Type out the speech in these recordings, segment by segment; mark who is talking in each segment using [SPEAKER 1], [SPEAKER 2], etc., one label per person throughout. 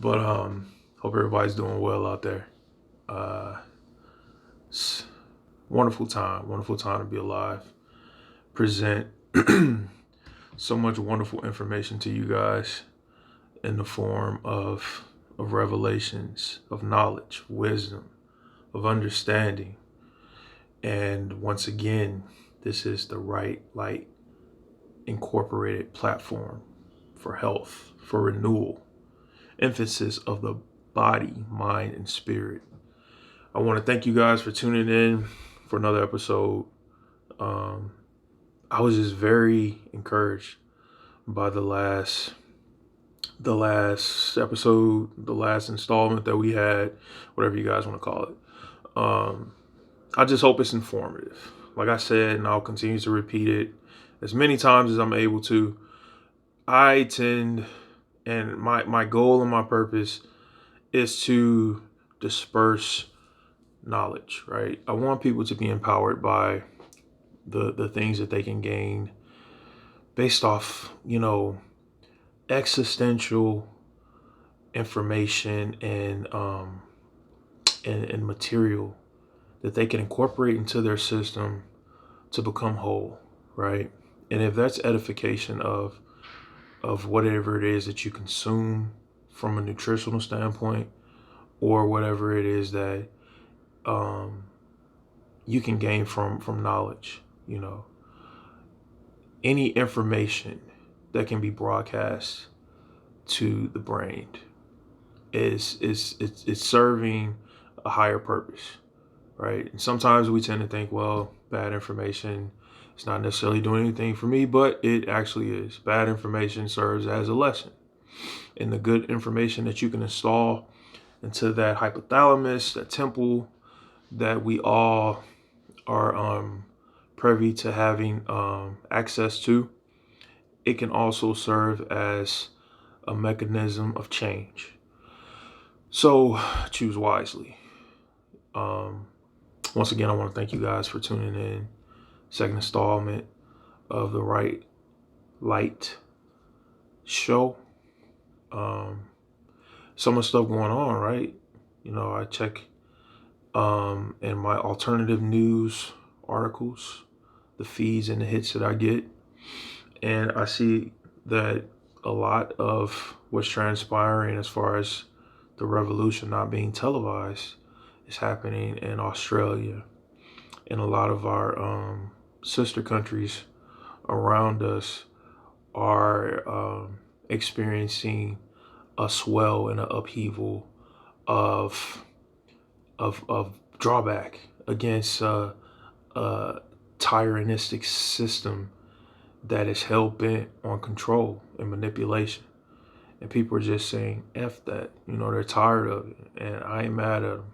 [SPEAKER 1] But hope everybody's doing well out there. Uh, it's wonderful time to be alive. Present so much wonderful information to you guys in the form of revelations, of knowledge, wisdom, of understanding. And once again, this is the Wrightlight Incorporated platform for health, for renewal, emphasis of the body, mind, and spirit. I want to thank you guys for tuning in for another episode. I was just very encouraged by the last episode, the last installment that we had, whatever you guys want to call it. I just hope it's informative. Like I said, and I'll continue to repeat it as many times as I'm able to. I tend, and my goal and my purpose is to disperse knowledge, right? I want people to be empowered by the things that they can gain based off, existential information and material that they can incorporate into their system to become whole, right? And if that's edification of whatever it is that you consume from a nutritional standpoint, or whatever it is that you can gain from knowledge, any information that can be broadcast to the brain is serving a higher purpose, right? And sometimes we tend to think, well, bad information is not necessarily doing anything for me, but it actually is. Bad information serves as a lesson. And the good information that you can install into that hypothalamus, that temple that we all are privy to having access to, it can also serve as a mechanism of change. So choose wisely. Once again, I want to thank you guys for tuning in. Second installment of the Wrightlight show. So much stuff going on, right? I check in my alternative news articles, the feeds and the hits that I get, and I see that a lot of what's transpiring as far as the revolution not being televised is happening in Australia, and a lot of our sister countries around us are experiencing a swell and an upheaval of drawback against a tyrannistic system that is hell bent on control and manipulation. And people are just saying, F that. They're tired of it. And I ain't mad at them.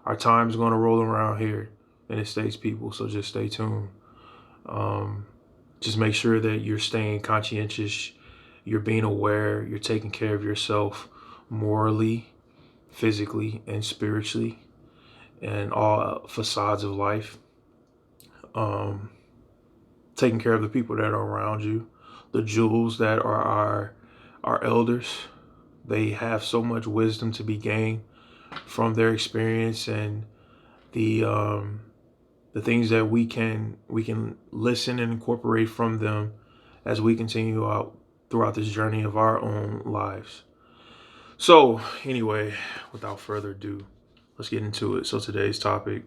[SPEAKER 1] Our time's going to roll around here in the States, people. So just stay tuned. Just make sure that you're staying conscientious. You're being aware. You're taking care of yourself morally, physically, and spiritually, and all facades of life. Taking care of the people that are around you, the jewels that are our elders. They have so much wisdom to be gained from their experience, and the things that we can listen and incorporate from them as we continue out throughout this journey of our own lives. So anyway, without further ado, let's get into it. So today's topic,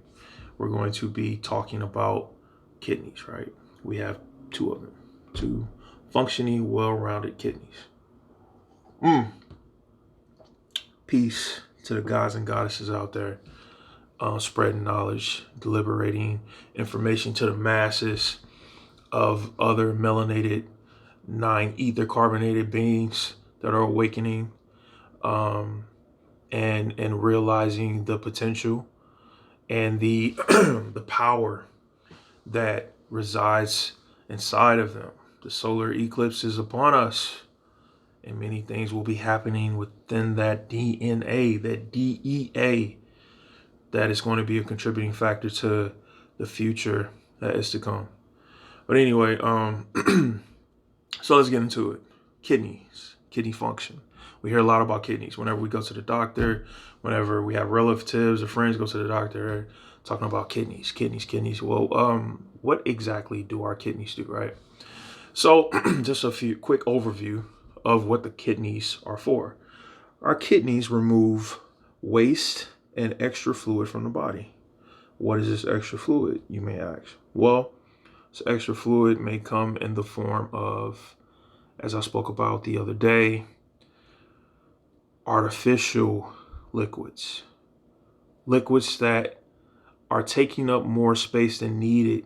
[SPEAKER 1] we're going to be talking about kidneys, right? We have two of them, two functioning, well-rounded kidneys. Peace to the gods and goddesses out there, spreading knowledge, deliberating information to the masses of other melanated, 9 ether carbonated beings that are awakening, and realizing the potential and the the power that resides inside of them. The solar eclipse is upon us, and many things will be happening within that DNA, that DEA, that is going to be a contributing factor to the future that is to come. But anyway, so let's get into it. Kidneys, kidney function. We hear a lot about kidneys. Whenever we go to the doctor, whenever we have relatives or friends go to the doctor, they're talking about kidneys. Well, what exactly do our kidneys do, right? So just a few quick overview of what the kidneys are for. Our kidneys remove waste and extra fluid from the body. What is this extra fluid, you may ask? Well, this extra fluid may come in the form of, as I spoke about the other day, artificial liquids. Liquids that are taking up more space than needed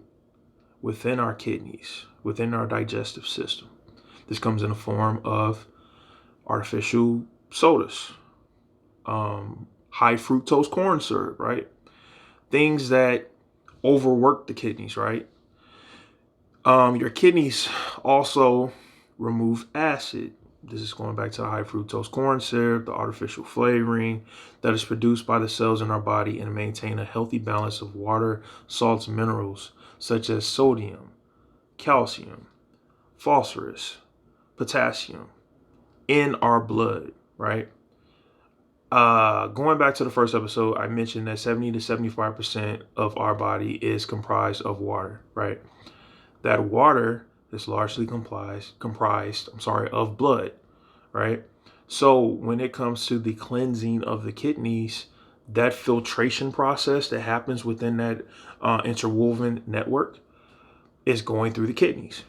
[SPEAKER 1] within our kidneys, within our digestive system. This comes in the form of artificial sodas, high fructose corn syrup, right? Things that overwork the kidneys, right? Your kidneys also remove acid. This is going back to the high fructose corn syrup, the artificial flavoring that is produced by the cells in our body and maintain a healthy balance of water, salts, minerals, such as sodium, calcium, phosphorus, potassium in our blood, right? Going back to the first episode, I mentioned that 70 to 75% of our body is comprised of water, right? That water is largely comprised of blood, right? So when it comes to the cleansing of the kidneys, that filtration process that happens within that interwoven network is going through the kidneys.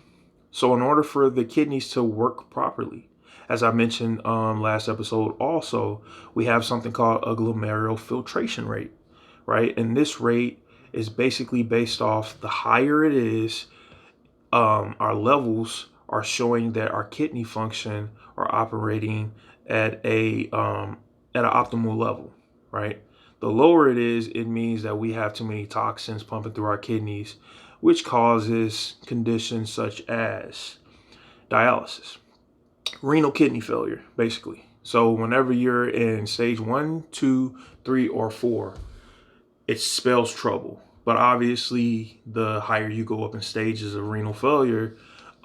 [SPEAKER 1] So in order for the kidneys to work properly, as I mentioned last episode also, we have something called a glomerular filtration rate, right? And this rate is basically based off the higher it is, our levels are showing that our kidney function are operating at an optimal level, right? The lower it is, it means that we have too many toxins pumping through our kidneys, which causes conditions such as dialysis, renal kidney failure, basically. So whenever you're in stage 1, 2, 3, or 4, it spells trouble. But obviously, the higher you go up in stages of renal failure,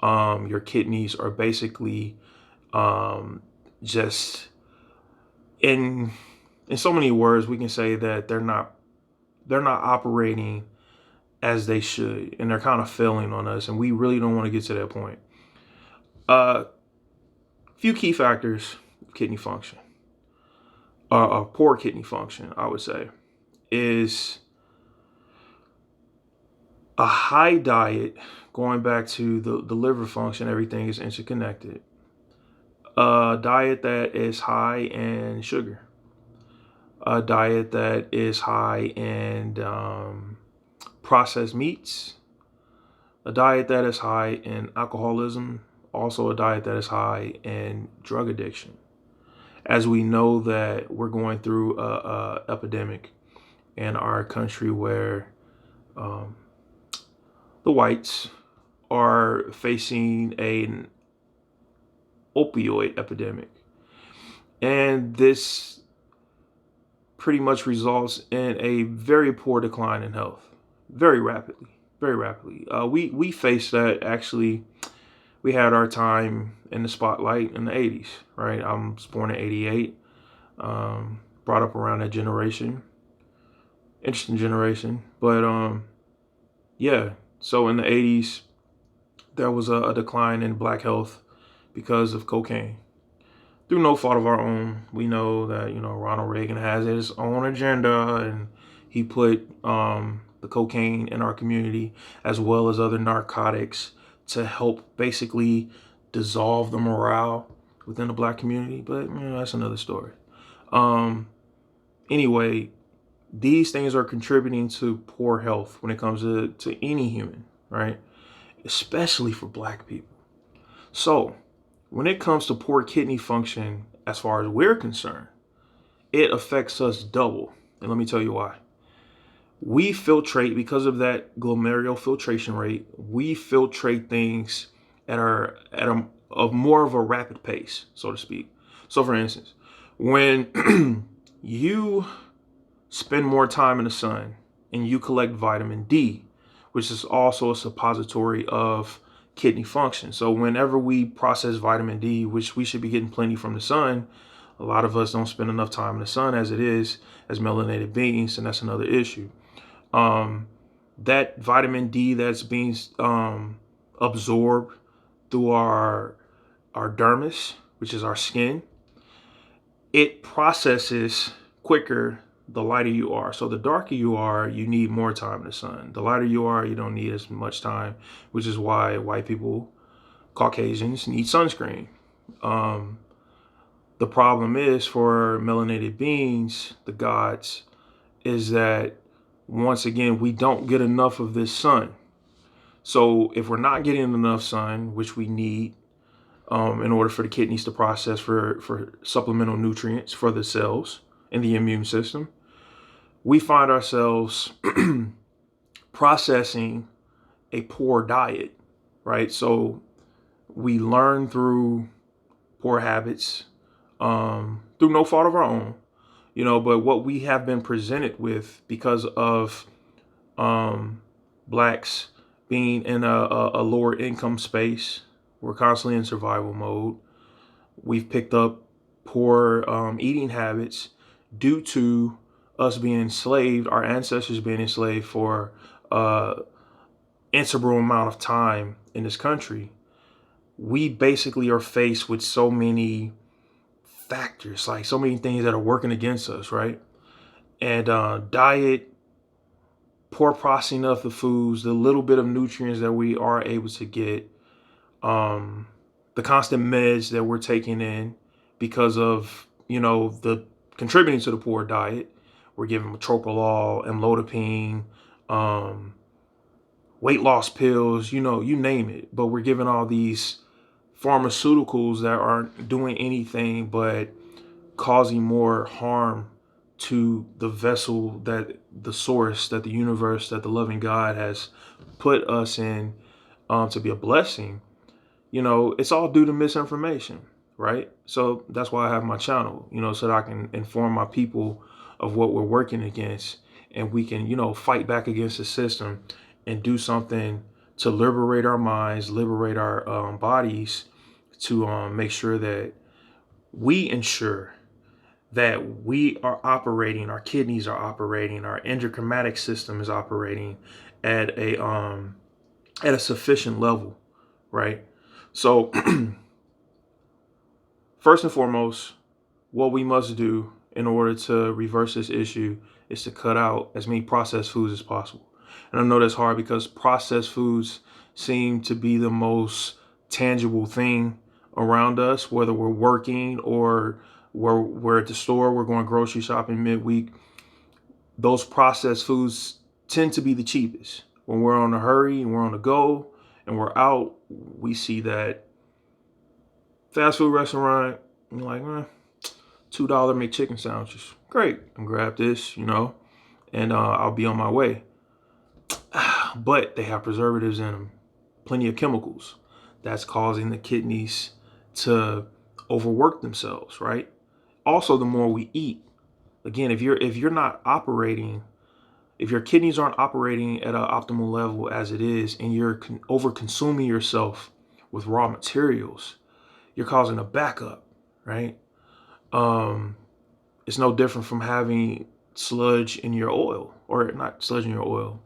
[SPEAKER 1] your kidneys are basically just in so many words, we can say that they're not operating as they should, and they're kind of failing on us, and we really don't want to get to that point. Few key factors of kidney function, poor kidney function, I would say, is a high diet. Going back to the liver function, everything is interconnected. A diet that is high in sugar, a diet that is high in processed meats, a diet that is high in alcoholism, also a diet that is high in drug addiction. As we know that we're going through a epidemic in our country where the whites are facing an opioid epidemic. And this pretty much results in a very poor decline in health, very rapidly. We faced that, actually. We had our time in the spotlight in the 80s, right? I was born in 88, brought up around that generation. Interesting generation. But yeah, so in the 80s, there was a decline in black health because of cocaine. Through no fault of our own. We know that, Ronald Reagan has his own agenda, and he put the cocaine in our community as well as other narcotics to help basically dissolve the morale within the black community. But that's another story. Anyway, these things are contributing to poor health when it comes to any human, right? Especially for black people. So when it comes to poor kidney function, as far as we're concerned, it affects us double. And let me tell you why. We filtrate, because of that glomerular filtration rate, we filtrate things at a more of a rapid pace, so to speak. So for instance, when you spend more time in the sun and you collect vitamin D, which is also a suppository of kidney function. So whenever we process vitamin D, which we should be getting plenty from the sun, A lot of us don't spend enough time in the sun as it is, as melanated beings, and that's another issue. That vitamin D that's being absorbed through our dermis, which is our skin, it processes quicker the lighter you are. So the darker you are, you need more time in the sun. The lighter you are, you don't need as much time, which is why white people, Caucasians, need sunscreen. The problem is for melanated beings, the gods, is that once again, we don't get enough of this sun. So if we're not getting enough sun, which we need in order for the kidneys to process for supplemental nutrients for the cells in the immune system, we find ourselves processing a poor diet, right? So we learn through poor habits, through no fault of our own, but what we have been presented with because of blacks being in a lower income space, we're constantly in survival mode. We've picked up poor eating habits due to us being enslaved, our ancestors being enslaved for integral amount of time in this country. We basically are faced with so many factors, like so many things that are working against us, right? And diet, poor processing of the foods, the little bit of nutrients that we are able to get, the constant meds that we're taking in because of, the contributing to the poor diet. We're giving metoprolol, amlodipine, weight loss pills, you name it. But we're giving all these pharmaceuticals that aren't doing anything but causing more harm to the vessel, that the source, that the universe, that the loving God has put us in to be a blessing. It's all due to misinformation, right? So that's why I have my channel, so that I can inform my people of what we're working against, and we can, fight back against the system and do something to liberate our minds, liberate our bodies, to make sure that we ensure that we are operating, our kidneys are operating, our endochromatic system is operating at a sufficient level, right? So first and foremost, what we must do in order to reverse this issue is to cut out as many processed foods as possible. And I know that's hard because processed foods seem to be the most tangible thing around us, whether we're working or we're at the store, we're going grocery shopping midweek. Those processed foods tend to be the cheapest. When we're on a hurry and we're on the go and we're out, we see that fast food restaurant, you're like, $2 McChicken sandwiches. Great. And grab this, and I'll be on my way. But they have preservatives in them, plenty of chemicals. That's causing the kidneys to overwork themselves, right? Also, the more we eat, again, if you're not operating, if your kidneys aren't operating at an optimal level as it is, and you're over consuming yourself with raw materials, you're causing a backup, right? It's no different from having sludge in your oil, or not sludge in your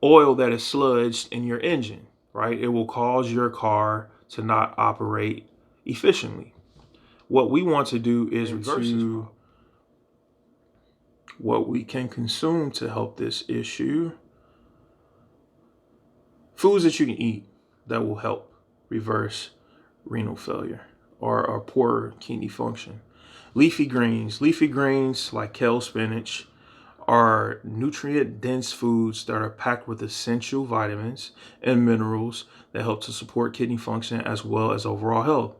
[SPEAKER 1] oil that is sludged in your engine, right? It will cause your car to not operate efficiently. What we want to do is reverse what we can consume to help this issue. Foods that you can eat that will help reverse renal failure or poor kidney function. Leafy greens like kale, spinach, are nutrient-dense foods that are packed with essential vitamins and minerals that help to support kidney function as well as overall health.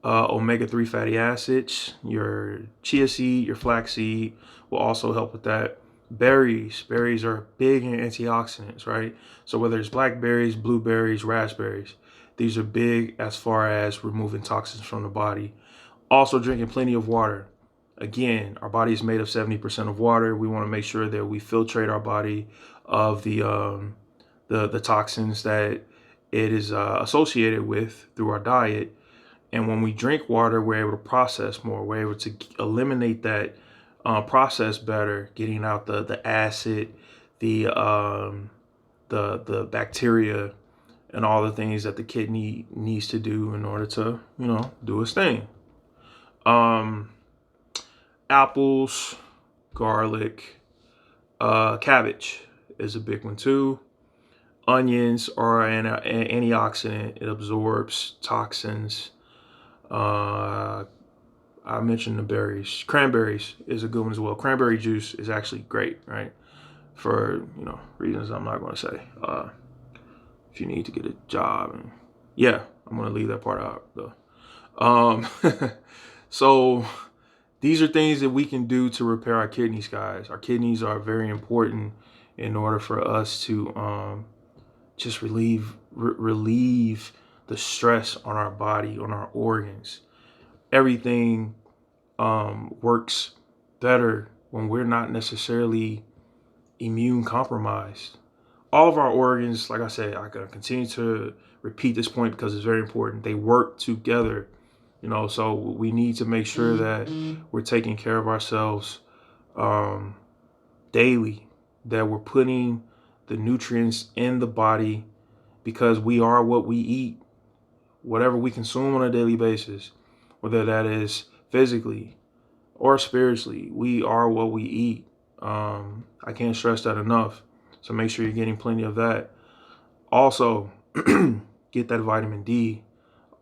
[SPEAKER 1] Omega-3 fatty acids, your chia seed, your flax seed will also help with that. Berries are big in antioxidants, right? So whether it's blackberries, blueberries, raspberries, these are big as far as removing toxins from the body. Also drinking plenty of water. Again, our body is made of 70% of water. We want to make sure that we filtrate our body of the toxins that it is associated with through our diet. And when we drink water, we're able to process more. We're able to eliminate that process better, getting out the acid, the bacteria, and all the things that the kidney needs to do in order to, do its thing. Apples, garlic, cabbage is a big one too. Onions are an antioxidant. It absorbs toxins. I mentioned the berries. Cranberries is a good one as well. Cranberry juice is actually great, right? For, reasons I'm not going to say. If you need to get a job. And yeah, I'm going to leave that part out though. So these are things that we can do to repair our kidneys, guys. Our kidneys are very important in order for us to just relieve the stress on our body, on our organs. Everything works better when we're not necessarily immune compromised. All of our organs, like I said, I gotta continue to repeat this point because it's very important. They work together, so we need to make sure that we're taking care of ourselves daily, that we're putting the nutrients in the body, because we are what we eat. Whatever we consume on a daily basis, whether that is physically or spiritually, we are what we eat. I can't stress that enough. So make sure you're getting plenty of that. Also, get that vitamin D.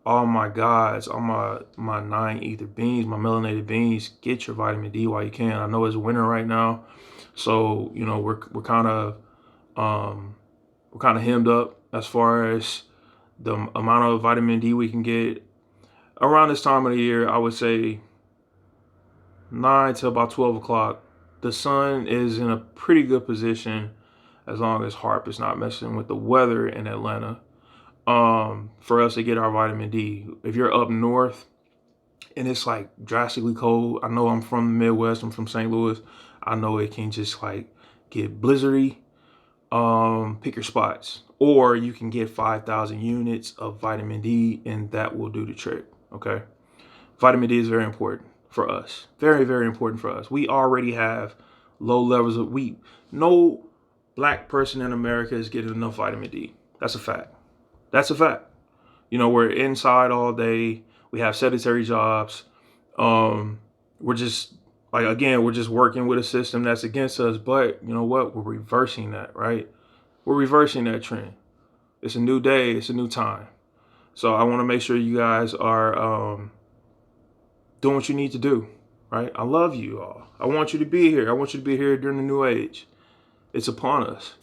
[SPEAKER 1] Oh my gods, all my 9 ether beans, my melanated beans, get your vitamin D while you can. I know it's winter right now, so we're kind of hemmed up as far as the amount of vitamin D we can get. Around this time of the year, I would say 9 to about 12 o'clock, the sun is in a pretty good position as long as HARP is not messing with the weather in Atlanta, for us to get our vitamin D. If you're up north and it's like drastically cold, I know I'm from the Midwest, I'm from St. Louis, I know it can just like get blizzardy. Pick your spots, or you can get 5,000 units of vitamin D and that will do the trick. Okay. Vitamin D is very important for us. Very, very important for us. We already have low levels of wheat. No black person in America is getting enough vitamin D. That's a fact. That's a fact. We're inside all day. We have sedentary jobs. We're just we're just working with a system that's against us. But you know what? We're reversing that, right? We're reversing that trend. It's a new day. It's a new time. So I want to make sure you guys are doing what you need to do, right? I love you all. I want you to be here. I want you to be here during the new age. It's upon us.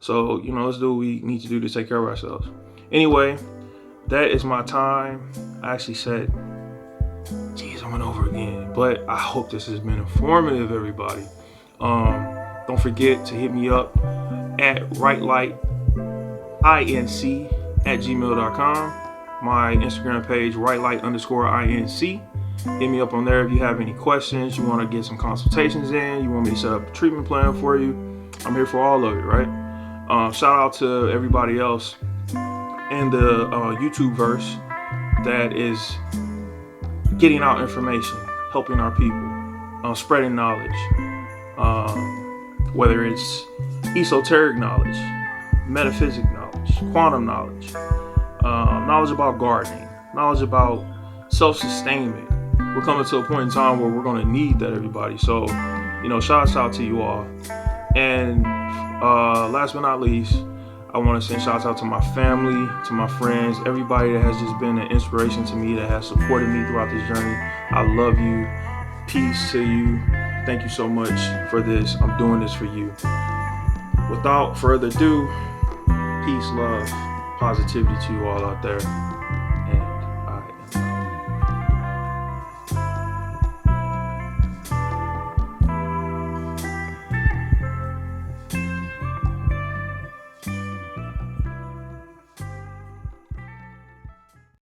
[SPEAKER 1] So, let's do what we need to do to take care of ourselves. Anyway, that is my time. I actually said, geez, I went over again. But I hope this has been informative, everybody. Don't forget to hit me up at Wrightlightinc@gmail.com. My Instagram page, Wrightlight_INC. Hit me up on there if you have any questions, you want to get some consultations in, you want me to set up a treatment plan for you. I'm here for all of it, right? Shout out to everybody else in the YouTube verse that is getting out information, helping our people, spreading knowledge, whether it's esoteric knowledge, metaphysic knowledge, quantum knowledge, knowledge about gardening, knowledge about self-sustainment. We're coming to a point in time where we're going to need that, everybody. So, shouts out to you all. And last but not least, I want to send shouts out to my family, to my friends, everybody that has just been an inspiration to me, that has supported me throughout this journey. I love you. Peace to you. Thank you so much for this. I'm doing this for you. Without further ado, peace, love, positivity to you all out there.